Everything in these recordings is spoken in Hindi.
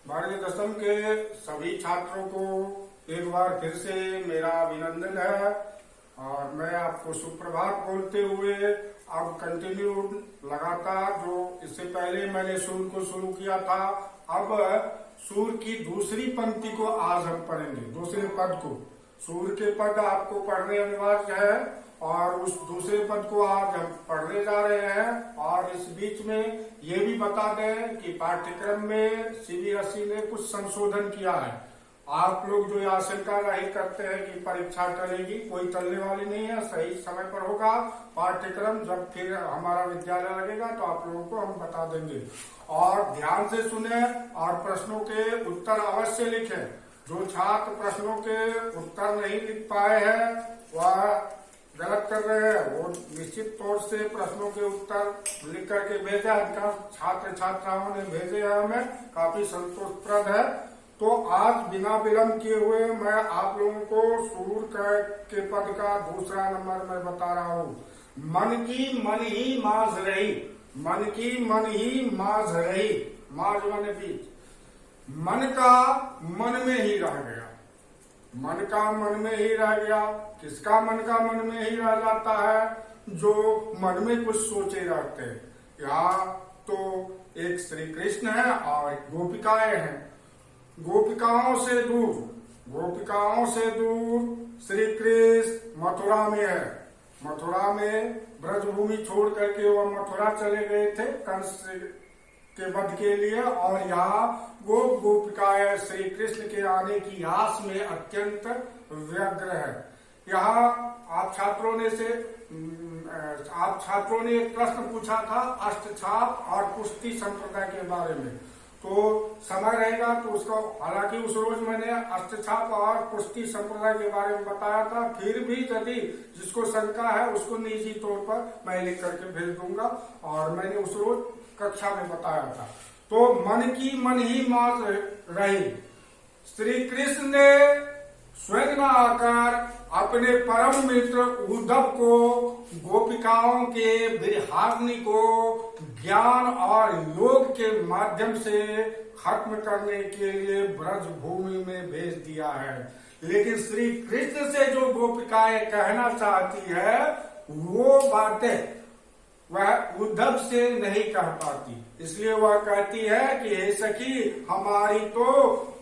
भारतीय दशम के सभी छात्रों को एक बार फिर से मेरा अभिनंदन है और मैं आपको सुप्रभात बोलते हुए अब कंटिन्यू लगातार जो इससे पहले मैंने सूर्य को शुरू किया था, अब सूर्य की दूसरी पंक्ति को आज हम पढ़ेंगे। दूसरे पद को, सूर्य के पद आपको पढ़ने अनिवार्य है और उस दूसरे पद को आज हम पढ़ने जा रहे हैं। और इस बीच में ये भी बता दें कि पाठ्यक्रम में सीबीएसई ने कुछ संशोधन किया है। आप लोग जो आशंका जाहिर करते हैं कि परीक्षा टलेगी, कोई टलने वाली नहीं है, सही समय पर होगा पाठ्यक्रम। जब फिर हमारा विद्यालय लगेगा तो आप लोगों को हम बता देंगे। और ध्यान से सुने और प्रश्नों के उत्तर अवश्य लिखें। जो छात्र प्रश्नों के उत्तर नहीं लिख पाए हैं वह गलत कर रहे हैं, वो निश्चित तौर से प्रश्नों के उत्तर लिख करके भेजे। अधिकांश छात्र छात्राओं ने भेजे हैं, हमें काफी संतोषप्रद है। तो आज बिना विलंब किए हुए मैं आप लोगों को सूर्य के पद का दूसरा नंबर में बता रहा हूँ। मन की मन ही माज रही, मन की मन ही माज रही, माज मन बीच, मन का मन में ही रह गया, मन का मन में ही रह गया। किसका मन का मन में ही रह जाता है? जो मन में कुछ सोचे रहते हैं। यहाँ तो एक श्री कृष्ण है और गोपिकाएं हैं। गोपिकाओं से दूर, गोपिकाओं से दूर श्री कृष्ण मथुरा में है। मथुरा में ब्रजभूमि छोड़ करके वह मथुरा चले गए थे कंस के वध के लिए, और यहाँ वो गोपिकाएं श्री कृष्ण के आने की आस में अत्यंत व्यग्र है। यहाँ आप छात्रों ने एक प्रश्न पूछा था अष्टछाप और पुष्टि संप्रदाय के बारे में। तो समय रहेगा तो उसको, हालांकि उस रोज मैंने अष्टछाप और पुष्टि संप्रदाय के बारे में बताया था। फिर भी यदि जिसको शंका है उसको निजी तौर पर मैं लिख करके भेज दूंगा, और मैंने उस रोज कक्षा में बताया था। तो मन की मन ही माज रही। श्री कृष्ण ने स्वयं आकर अपने परम मित्र उद्धव को, गोपिकाओं के विरहाग्नि को ज्ञान और योग के माध्यम से खत्म करने के लिए ब्रज भूमि में भेज दिया है। लेकिन श्री कृष्ण से जो गोपिकाएं कहना चाहती है वो बातें वह उद्धव से नहीं कह पाती, इसलिए वह कहती है कि हे सखी, हमारी तो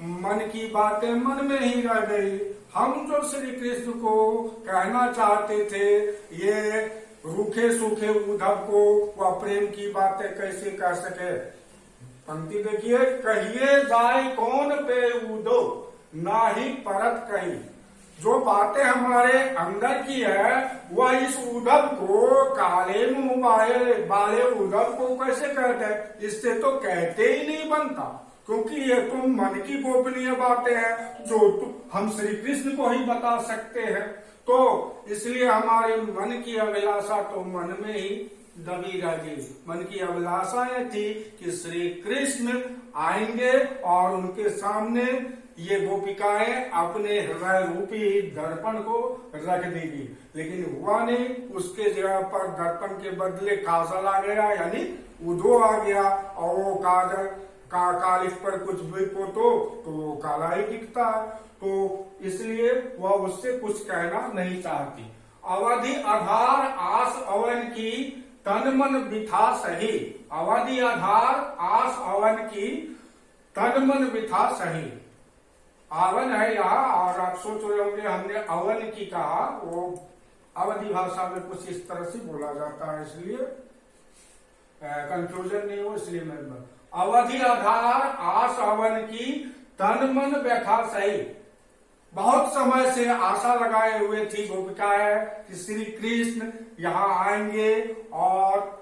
मन की बातें मन में ही रह गई। हम जो श्री कृष्ण को कहना चाहते थे, ये रूखे सूखे उद्धव को वह प्रेम की बातें कैसे कह सके। पंक्ति देखिए, कहिए जाए कौन पे उदो, ना ही परत कही। जो बातें हमारे अंदर की है वह इस उद्धव को, काले मुंह वाले उद्धव को कैसे कहते हैं? इससे तो कहते ही नहीं बनता, क्योंकि ये तो मन की गोपनीय बातें हैं जो हम श्री कृष्ण को ही बता सकते हैं। तो इसलिए हमारे मन की अभिलाषा तो मन में ही दबी रह गई। मन की अभिलाषा ये थी कि श्री कृष्ण आएंगे और उनके सामने ये गोपिकाएं अपने हृदय रूपी दर्पण को रख देगी, लेकिन हुआ नहीं। उसके जगह पर दर्पण के बदले काजल आ गया, यानी उदो आ गया, और वो काजल कालिख पर कुछ भी पोतो तो वो काला ही दिखता है। तो इसलिए वह उससे कुछ कहना नहीं चाहती। अवधि आधार आस अवन की, तन मन बिथा सही। अवधि आधार आस अवन की, तन मन बिथा सही। आवन है यहाँ, और आप सोच रहे होंगे हमने अवन की कहा, वो अवधि भाषा में कुछ इस तरह से बोला जाता है, इसलिए कंफ्यूजन नहीं हो, इसलिए मैं अवधि आधार आस अवन की, तन मन व्यथा सही। बहुत समय से आशा लगाए हुए थी गोपिकाएं कि श्री कृष्ण यहाँ आएंगे और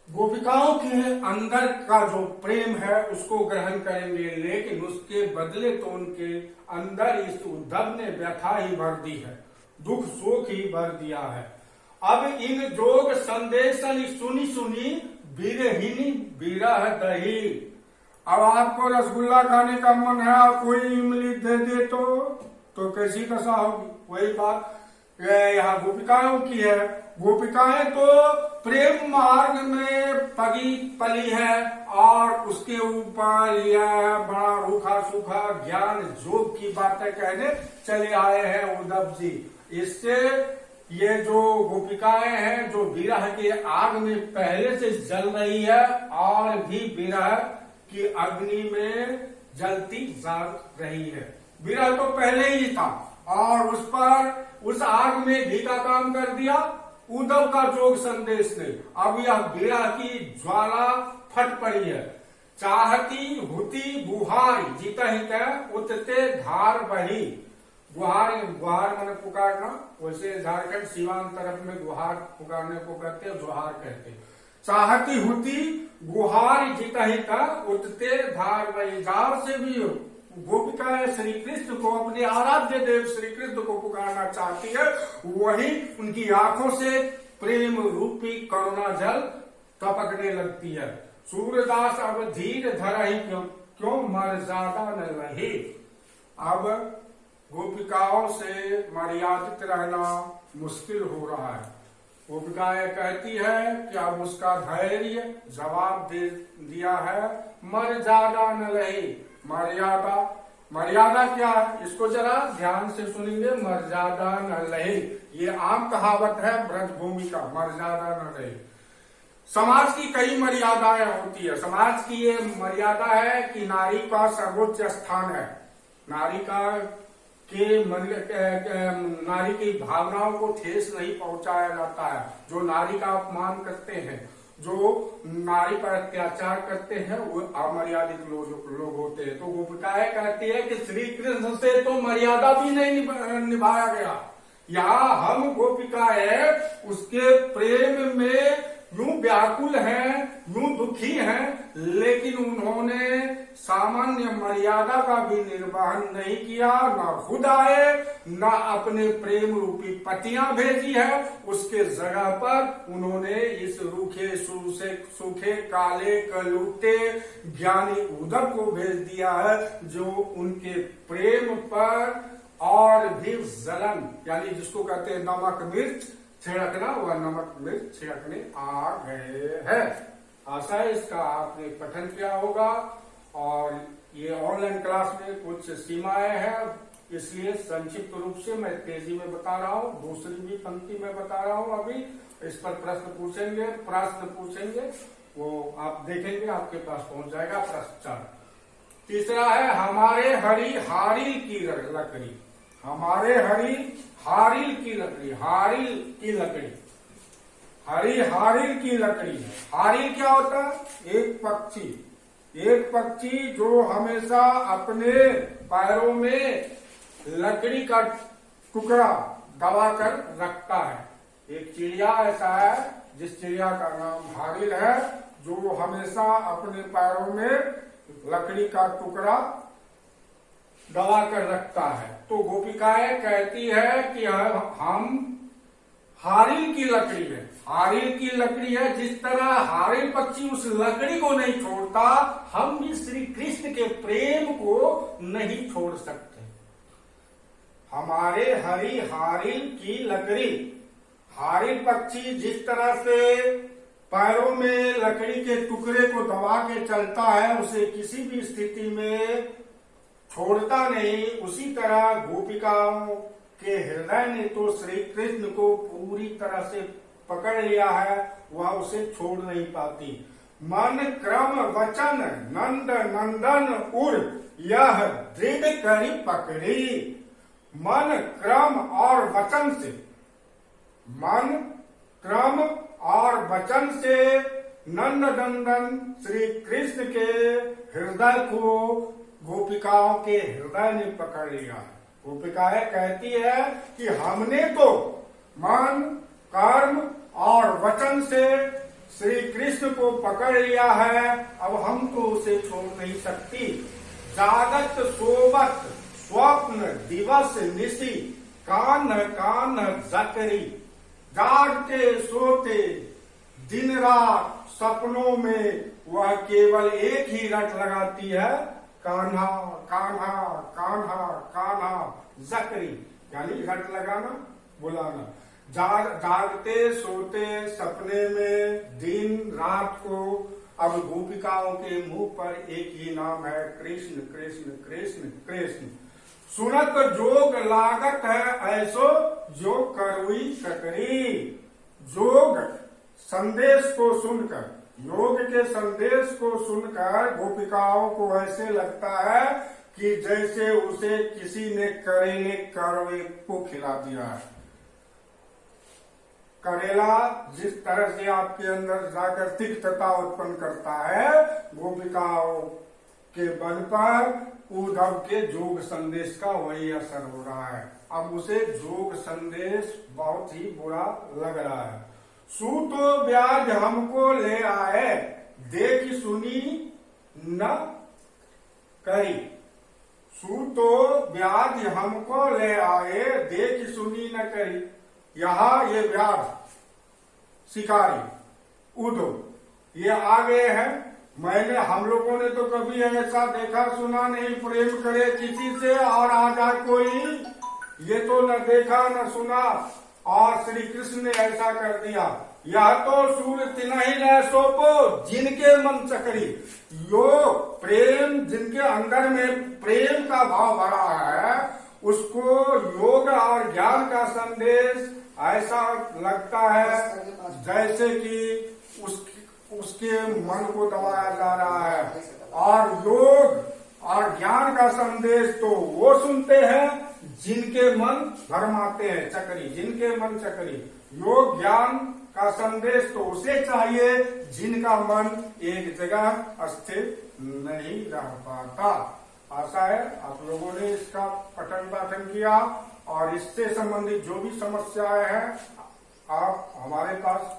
गोपिकाओं के अंदर का जो प्रेम है उसको ग्रहण करेंगे, लेकिन उसके बदले तो उनके अंदर इस उद्धव ने व्यथा ही भर दी है, दुख शोक ही भर दिया है। अब इन जोग संदेशन सुनी सुनी बिरहिनी बिरह दही। अब आपको रसगुल्ला खाने का मन है और कोई इमली दे दे तो कैसी दशा होगी? वही बात यहाँ गोपिकाओं की है। गोपिकाएं तो प्रेम मार्ग में पगी पली है और उसके ऊपर यह बड़ा रूखा सूखा ज्ञान जोग की बातें कहने चले आए हैं उद्धव जी। इससे ये जो गोपिकाएं हैं जो विरह के आग में पहले से जल रही है और भी विरह की अग्नि में जलती जा रही है। विरह तो पहले ही था और उस पर उस आग में घी का काम कर दिया उद्धव का जोग संदेश ने। अब यह विरह की ज्वाला फट पड़ी है। चाहती हुती गुहार जीत उतते धार बही। गुहार गुहार माने पुकारना, वैसे झारखंड सीमांत तरफ में गुहार पुकारने को कहते हैं, जोहार कहते हैं। चाहती हुती गुहार जीत उतते धार बही। धार से भी गोपिकाएं श्री कृष्ण को, अपने आराध्य देव श्री कृष्ण को पुकारना चाहती है, वही उनकी आंखों से प्रेम रूपी करुणा जल टपकने लगती है। सूर्यदास अब धीर धरा ही क्यों मर ज्यादा न रहे। अब गोपिकाओं से मर्यादित रहना मुश्किल हो रहा है। गोपिकाएं कहती है कि अब उसका धैर्य जवाब दे दिया है, मर ज्यादा न रहे। मर्यादा, मर्यादा क्या है इसको जरा ध्यान से सुनेंगे। मर्यादा न रहे, ये आम कहावत है ब्रजभूमि का, मर्यादा न रहे। समाज की कई मर्यादाएं होती है। समाज की ये मर्यादा है कि नारी का सर्वोच्च स्थान है। नारी का नारी की भावनाओं को ठेस नहीं पहुंचाया जाता है। जो नारी का अपमान करते हैं, जो नारी पर अत्याचार करते हैं, वो अमर्यादित लोग होते हैं। तो गोपिकाएं कहती है कि श्री कृष्ण से तो मर्यादा भी नहीं निभाया गया। यहाँ हम गोपिकाएं उसके प्रेम में यूं व्याकुल हैं, यूं दुखी हैं, लेकिन उन्होंने सामान्य मर्यादा का भी निर्वहन नहीं किया। न खुद आए, न अपने प्रेम रूपी पतियां भेजी है। उसके जगह पर उन्होंने इस रूखे सूखे काले कलूटे ज्ञानी उद्धव को भेज दिया है, जो उनके प्रेम पर और भी जलन, यानी जिसको कहते हैं नमक मिर्च छिड़कना, वह नमक मिर्च छिड़कने आ गए हैं। आशा है इसका आपने पठन किया होगा। और ये ऑनलाइन क्लास में कुछ सीमाएं हैं, इसलिए संक्षिप्त रूप से मैं तेजी में बता रहा हूँ। दूसरी भी पंक्ति में बता रहा हूँ। अभी इस पर प्रश्न पूछेंगे, वो आप देखेंगे, आपके पास पहुंच जाएगा प्रश्न 4। तीसरा है हमारे हरी हारिल की लकड़ी। हमारे हरी हारिल की लकड़ी, हारिल की लकड़ी, हरी हारिल की लकड़ी है। हारिल क्या होता है? एक पक्षी, एक पक्षी जो हमेशा अपने पैरों में लकड़ी का टुकड़ा दबा कर रखता है। एक चिड़िया ऐसा है जिस चिड़िया का नाम हारिल है, जो हमेशा अपने पैरों में लकड़ी का टुकड़ा दबा कर रखता है। तो गोपिकाएं कहती है कि हम हारिल की लकड़ी है। हारिल की लकड़ी है, जिस तरह हारिल पक्षी उस लकड़ी को नहीं छोड़ता, हम भी श्री कृष्ण के प्रेम को नहीं छोड़ सकते। हमारे हरी हारिल की लकड़ी, हारिल पक्षी जिस तरह से पैरों में लकड़ी के टुकड़े को दबा के चलता है, उसे किसी भी स्थिति में छोड़ता नहीं, उसी तरह गोपिकाओं के हृदय ने तो श्री कृष्ण को पूरी तरह से पकड़ लिया है, वह उसे छोड़ नहीं पाती। मन क्रम वचन नंद नंदन उर यह दृढ़ करी पकड़ी। मन क्रम और वचन से, मन क्रम और वचन से नंद नंदन श्री कृष्ण के हृदय को गोपिकाओं के हृदय ने पकड़ लिया। गोपिकाएं कहती है कि हमने तो मन कर्म और वचन से श्री कृष्ण को पकड़ लिया है, अब हम तो उसे छोड़ नहीं सकती। जागत सोबत स्वप्न दिवस निशी कान कान जकरी। जागते सोते दिन रात सपनों में वह केवल एक ही रट लगाती है, कान्हा कान्हा कान्हा कान्हा जकरी, यानी रट लगाना, बुलाना। जागते सोते सपने में दिन रात को अब गोपिकाओं के मुंह पर एक ही नाम है, कृष्ण कृष्ण कृष्ण कृष्ण। सुनत जोग लागत है ऐसो जो करुई सकरी। जोग संदेश को सुनकर, योग के संदेश को सुनकर गोपिकाओं को ऐसे लगता है कि जैसे उसे किसी ने करेले कड़वे को खिला दिया है। करेला जिस तरह से आपके अंदर जाकर तिक्तता उत्पन्न करता है, गोपिकाओं के बल पर उद्धव के जोग संदेश का वही असर हो रहा है। अब उसे जोग संदेश बहुत ही बुरा लग रहा है। सूतो ब्याज हमको ले आए, देख सुनी न करी। सूतो ब्याज हमको ले आए, देख सुनी न करी। यहाँ ये व्याध शिकारी उद्धव ये आ गए हैं। हम लोगों ने तो कभी ऐसा देखा सुना नहीं, प्रेम करे किसी से और आ जाए कोई, ये तो न देखा न सुना। और श्री कृष्ण ने ऐसा कर दिया। यह तो सूर्य तिनहि न सोपो, जिनके मन चकरी। यो प्रेम जिनके अंदर में प्रेम का भाव भरा है, उसको योग और ज्ञान का संदेश ऐसा लगता है जैसे कि उसके मन को दबाया जा रहा है। और योग और ज्ञान का संदेश तो वो सुनते हैं जिनके मन भरमाते हैं चक्री, जिनके मन चक्री। योग ज्ञान का संदेश तो उसे चाहिए जिनका मन एक जगह स्थिर नहीं रह पाता। आशा है आप लोगों ने इसका पठन पाठन किया और इससे संबंधित जो भी समस्याएं हैं आप हमारे पास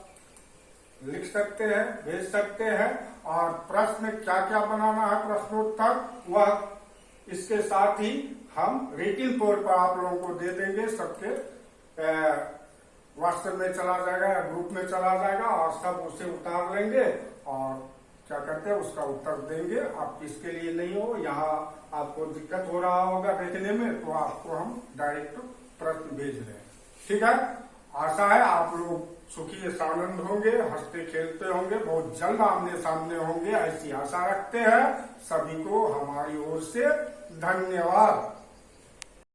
लिख सकते हैं, भेज सकते हैं। और प्रश्न क्या क्या बनाना है, प्रश्नोत्तर, वह इसके साथ ही हम रिटिन तौर पर आप लोगों को दे देंगे। सबके व्हाट्सएप में चला जाएगा या ग्रुप में चला जाएगा और सब उसे उतार लेंगे और क्या करते हैं उसका उत्तर देंगे। आप इसके लिए नहीं हो, यहाँ आपको दिक्कत हो रहा होगा देखने में, तो आपको हम डायरेक्ट प्रश्न भेज रहे हैं। ठीक है, आशा है आप लोग सुखी सानंद होंगे, हंसते खेलते होंगे, बहुत जल्द आमने सामने होंगे, ऐसी आशा रखते हैं। सभी को हमारी ओर से धन्यवाद।